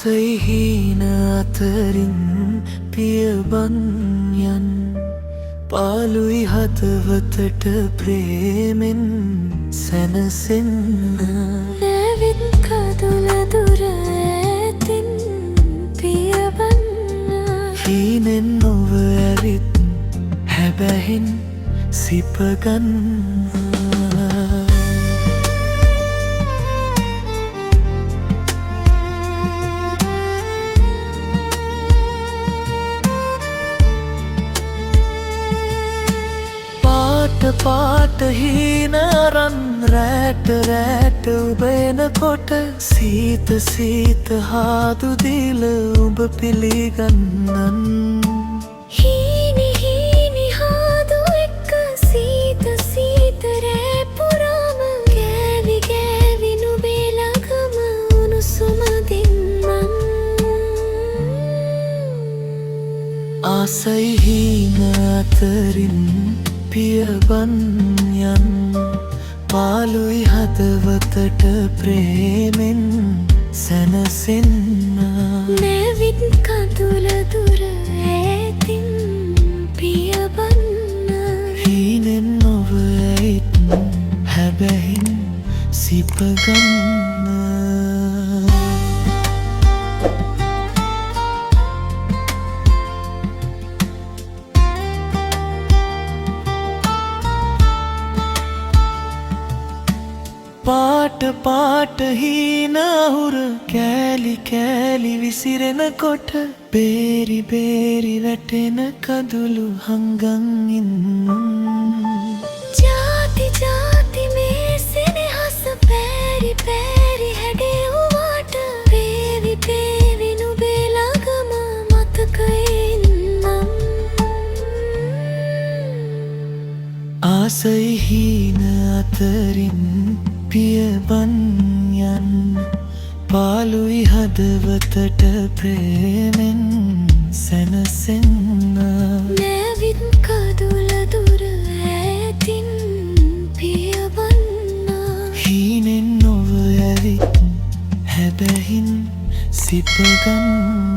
ආසයි හීන අතරින් පියබන් යන් පාළුයි හදවතට ප්‍රේමෙන් සැනසෙන්න නැවිත් කඳුල දුර ඈතින් පියවන්න හීනෙන් නොව ඇවිත් හැබැහින් සිපගන්න පාට හීන අරන් රැට රැට ඔබ එනකොට සීත සීත හාදු දීල ඔබ පිළිගන්නන් හීනි හීනි හාදු එක්ක සීත සීත රෑ පුරාම ගෑවි ගෑවි නුඹේ ළඟම උණුසුම දෙන්නම් ආසයි හීන අතරින් පියබන් යන් පාළුයි හදවතට ප්‍රේමෙන් සැනසෙන්න නැවිත් කඳුල දුර ඈතින් පියවන්න හීනෙන් නොව ඇයිත් හැබැහින් සිපගන්න පාට හීන අහුර කෑලි කෑලි විසිරෙනකොට බේරි බේරි වැටෙන කඳුළු හංගන් ඉන්න ජාති ජාති මේ සෙනෙහස පෑරි පෑරි හැඩෙව්වාට වේවි වේවි නුඹේ ළඟම මතකයෙන්නම් ආසයි හීන අතරින් පියබන් යන් පාළුයි හදවතට ප්‍රේමෙන් සැනසෙන්න නැවිත් කඳුල දුර ඈතින් පියවන්න හීනෙන් නොව ඇවිත් හැබැහින් සිපගන්න